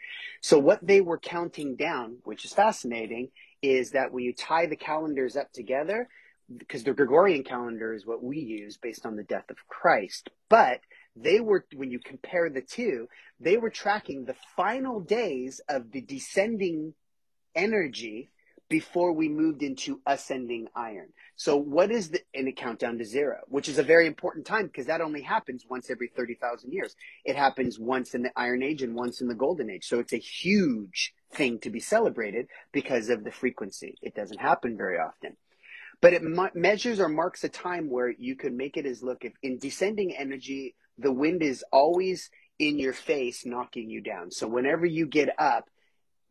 So what they were counting down, which is fascinating, is that when you tie the calendars up together, because the Gregorian calendar is what we use based on the death of Christ, but when you compare the two, they were tracking the final days of the descending energy before we moved into ascending iron. So what is in a countdown to zero, which is a very important time because that only happens once every 30,000 years. It happens once in the Iron Age and once in the Golden Age. So it's a huge thing to be celebrated because of the frequency. It doesn't happen very often. But it measures or marks a time where you could make it as look, if in descending energy, the wind is always in your face, knocking you down. So whenever you get up,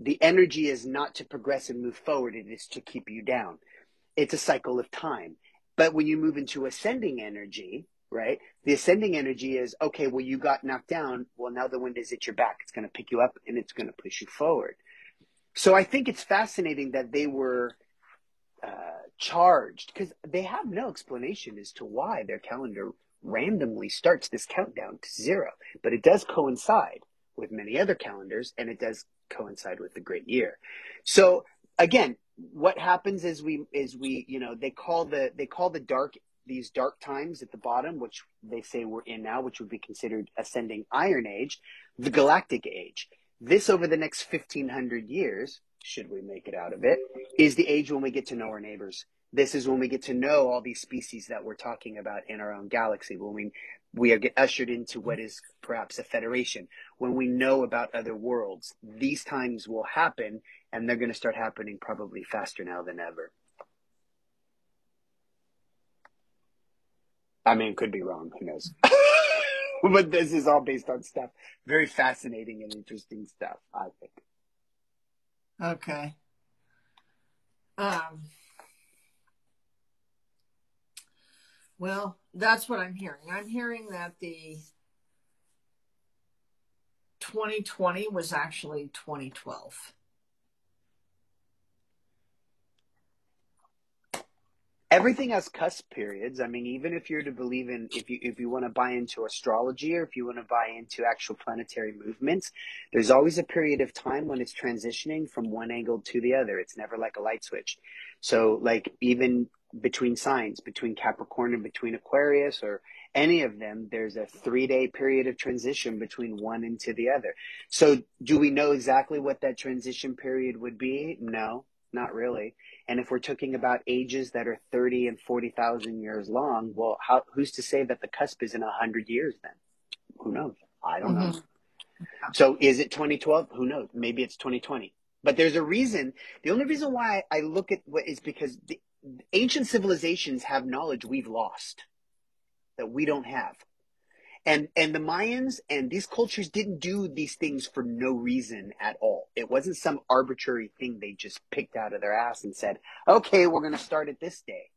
the energy is not to progress and move forward. It is to keep you down. It's a cycle of time. But when you move into ascending energy, right? The ascending energy is, okay, well, you got knocked down. Well, now the wind is at your back. It's going to pick you up and it's going to push you forward. So I think it's fascinating that they were charged, because they have no explanation as to why their calendar randomly starts this countdown to zero. But it does coincide with many other calendars, and it does coincide with the great year. So again, what happens is they call the these dark times at the bottom, which they say we're in now, which would be considered ascending Iron Age, the galactic age. This, over the next 1,500 years, should we make it out of it, is the age when we get to know our neighbors. This is when we get to know all these species that we're talking about in our own galaxy, when we get ushered into what is perhaps a federation, when we know about other worlds. These times will happen, and they're going to start happening probably faster now than ever. I mean, could be wrong. Who knows? But this is all based on stuff. Very fascinating and interesting stuff, I think. Okay. Well, that's what I'm hearing. I'm hearing that the 2020 was actually 2012. Everything has cusp periods. I mean, even if you're to believe in, if you want to buy into astrology, or if you want to buy into actual planetary movements, there's always a period of time when it's transitioning from one angle to the other. It's never like a light switch. So like even between signs, between Capricorn and between Aquarius, or any of them, there's a 3-day period of transition between one into the other. So do we know exactly what that transition period would be? No, not really. And if we're talking about ages that are 30 and 40,000 years long, well, who's to say that the cusp isn't 100 years then? Who knows? I don't know. Mm-hmm. So is it 2012? Who knows? Maybe it's 2020. But there's a reason. The only reason why I look at what is because the ancient civilizations have knowledge we've lost that we don't have. And the Mayans and these cultures didn't do these things for no reason at all. It wasn't some arbitrary thing they just picked out of their ass and said, okay, we're going to start at this day.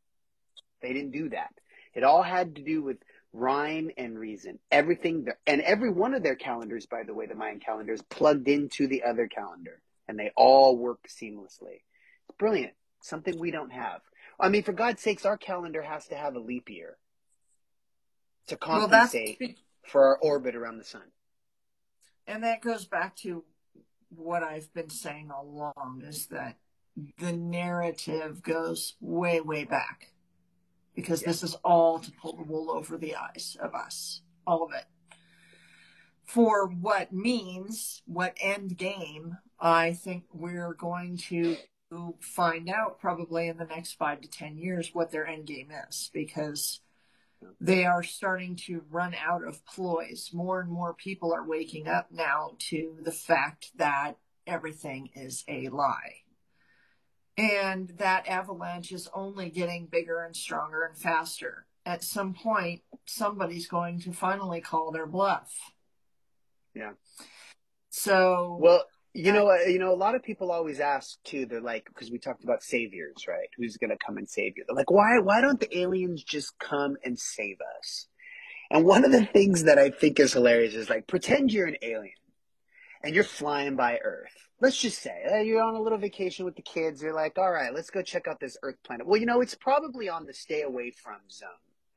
They didn't do that. It all had to do with rhyme and reason. Everything, and every one of their calendars, by the way, the Mayan calendars, plugged into the other calendar, and they all work seamlessly. It's brilliant. Something we don't have. I mean, for God's sakes, our calendar has to have a leap year to Well, compensate for our orbit around the sun. And that goes back to what I've been saying all along, is that the narrative goes way, way back, because this is all to pull the wool over the eyes of us, all of it. For what end game, I think we're going to find out probably in the next 5 to 10 years what their end game is, because they are starting to run out of ploys. More and more people are waking up now to the fact that everything is a lie. And that avalanche is only getting bigger and stronger and faster. At some point, somebody's going to finally call their bluff. Yeah. So, well, a lot of people always ask too. They're like, because we talked about saviors, right? Who's going to come and save you? They're like, why don't the aliens just come and save us? And one of the things that I think is hilarious is like, pretend you're an alien and you're flying by Earth. Let's just say you're on a little vacation with the kids. You're like, all right, let's go check out this Earth planet. Well, it's probably on the stay away from zone.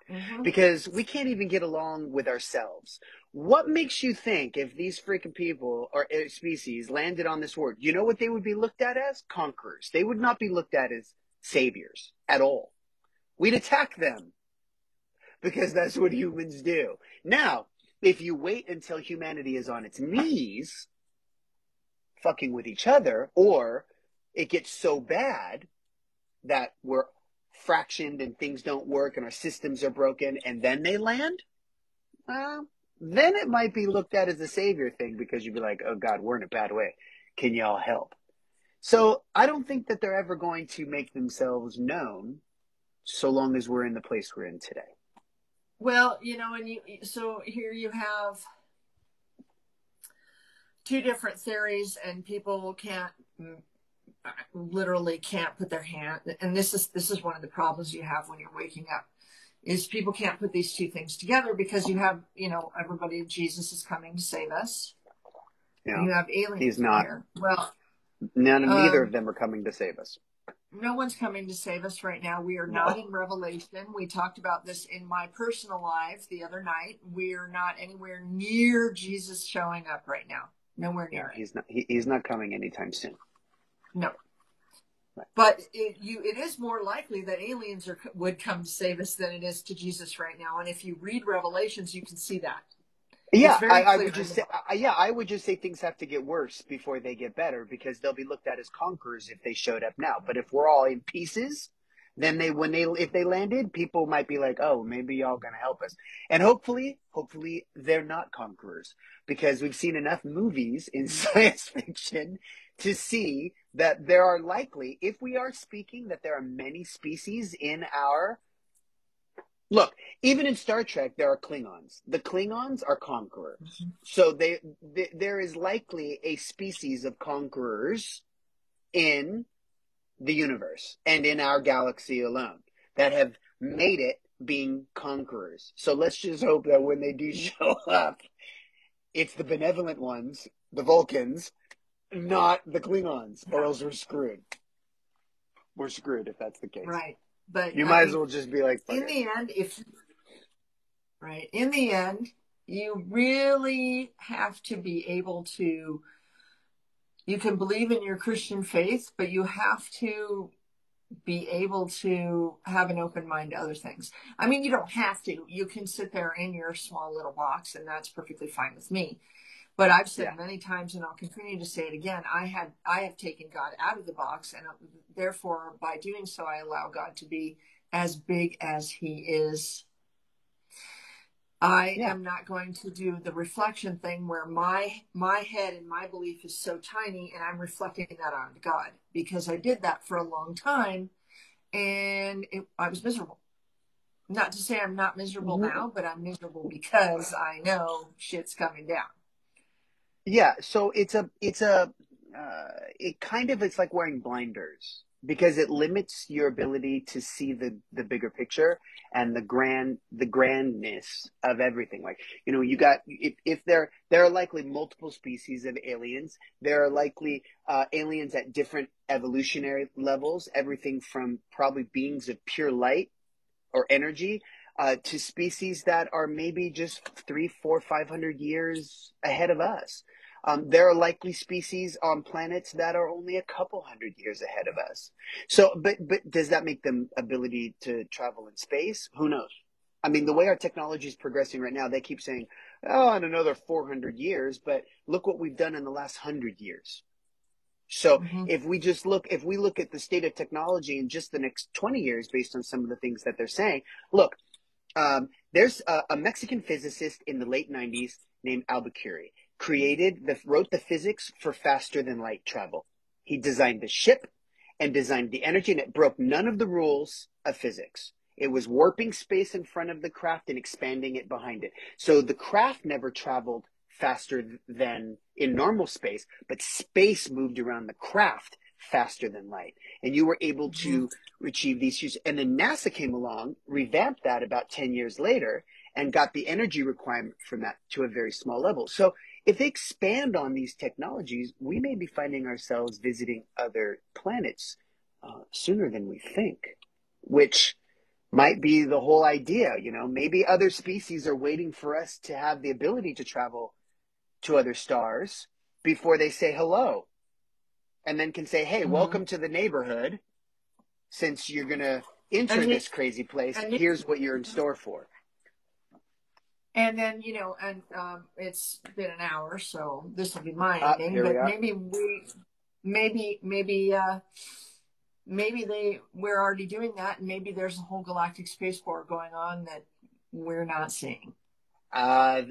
Mm-hmm. Because we can't even get along with ourselves. What makes you think if these freaking people or species landed on this world, you know what they would be looked at as? Conquerors. They would not be looked at as saviors at all. We'd attack them because that's what humans do. Now, if you wait until humanity is on its knees, fucking with each other, or it gets so bad that we're fractioned and things don't work and our systems are broken, and then they land, well, then it might be looked at as a savior thing, because you'd be like, oh God, we're in a bad way. Can y'all help? So I don't think that they're ever going to make themselves known so long as we're in the place we're in today. Well, so here you have two different theories, and people can't literally can't put their hand. And this is one of the problems you have when you're waking up, is people can't put these two things together, because you have, everybody, Jesus is coming to save us, and Yeah, you have he's aliens in not. here. Well, Neither of um, them are coming to save us. no one's coming to save us right now. We are not No. in Revelation. We talked about this in my personal life the other night. We're not anywhere near Jesus showing up right now. Nowhere Yeah, near it. he's not. He's not coming anytime soon. No. Right. But it is more likely that aliens would come to save us than it is to Jesus right now. And if you read Revelations, you can see that. It's Yeah, very I clear would in just the say, book. yeah, I would just say things have to get worse before they get better, because they'll be looked at as conquerors if they showed up now. But if we're all in pieces, then if they landed, people might be like, oh, maybe y'all gonna help us. And hopefully they're not conquerors, because we've seen enough movies in science fiction to see that there are likely, if we are speaking, that there are many species in our look, even in Star Trek, there are Klingons. The Klingons are conquerors. So there is likely a species of conquerors in the universe and in our galaxy alone that have made it being conquerors. So let's just hope that when they do show up, it's the benevolent ones, the Vulcans, not the Klingons, or Yeah, else we're screwed. We're screwed if that's the case. right. But You I might as mean, well just be like, fuck in it. the end, in the end, you really have to be able to, you can believe in your Christian faith, but you have to be able to have an open mind to other things. I mean, you don't have to. You can sit there in your small little box, and that's perfectly fine with me. But I've Yeah. said many times, and I'll continue to say it again, I have taken God out of the box, and therefore, by doing so, I allow God to be as big as He is. I Yeah. am not going to do the reflection thing where my head and my belief is so tiny, and I'm reflecting that onto God, because I did that for a long time, and I was miserable. Not to say I'm not miserable now, but I'm miserable because I know shit's coming down. Yeah, so it kind of, it's like wearing blinders, because it limits your ability to see the bigger picture and the grandness of everything. Like, you got, if there are likely multiple species of aliens, there are likely aliens at different evolutionary levels, everything from probably beings of pure light or energy, to species that are maybe just 3, 4, 500 years ahead of us. There are likely species on planets that are only a couple 100 years ahead of us. So, but does that make them ability to travel in space? Who knows? I mean, the way our technology is progressing right now, they keep saying, oh, in another 400 years, but look what we've done in the last 100 years. So Mm-hmm. if we look at the state of technology in just the next 20 years, based on some of the things that they're saying, look, there's a Mexican physicist in the late 90s named Albuquerque, wrote the physics for faster than light travel. He designed the ship and designed the energy, and it broke none of the rules of physics. It was warping space in front of the craft and expanding it behind it. So the craft never traveled faster than in normal space, but space moved around the craft faster than light. And you were able Mm-hmm. to achieve these huge. And then NASA came along, revamped that about 10 years later, and got the energy requirement from that to a very small level. So if they expand on these technologies, we may be finding ourselves visiting other planets sooner than we think, which might be the whole idea. Maybe other species are waiting for us to have the ability to travel to other stars before they say hello, and then can say, hey, Mm-hmm. welcome to the neighborhood. Since you're going to enter And this crazy place, and here's what you're in store for. and then it's been an hour, so this will be my ending. Here we But are. maybe we're already doing that, and maybe there's a whole galactic space war going on that we're not seeing. Uh,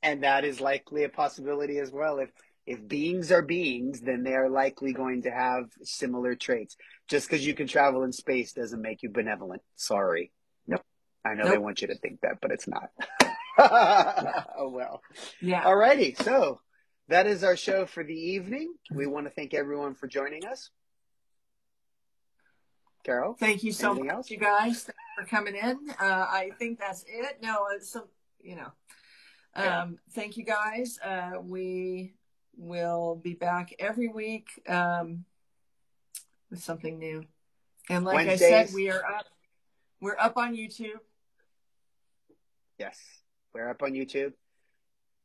and that is likely a possibility as well. If beings are beings, then they are likely going to have similar traits. Just because you can travel in space doesn't make you benevolent. Sorry. Nope. I know they Nope. want you to think that, but it's not. Yeah. Oh well. Yeah. Alrighty. So that is our show for the evening. We want to thank everyone for joining us. Carol, thank you so anything much, else? you guys, for coming in. I think that's it. No, it's some, thank you guys. We will be back every week with something new. And like Wednesdays. I said, we're up on YouTube. Yes, we're up on YouTube,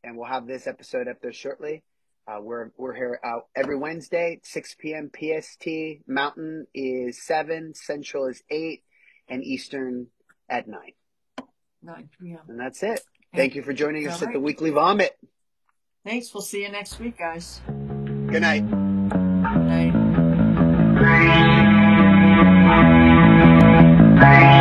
and we'll have this episode up there shortly. We're here every Wednesday, 6 p.m. PST. Mountain is 7, Central is 8, and Eastern at 9. 9 p.m. And that's it. Thank you for joining us at the Weekly Vomit. Thanks. We'll see you next week, guys. Good night. Good night.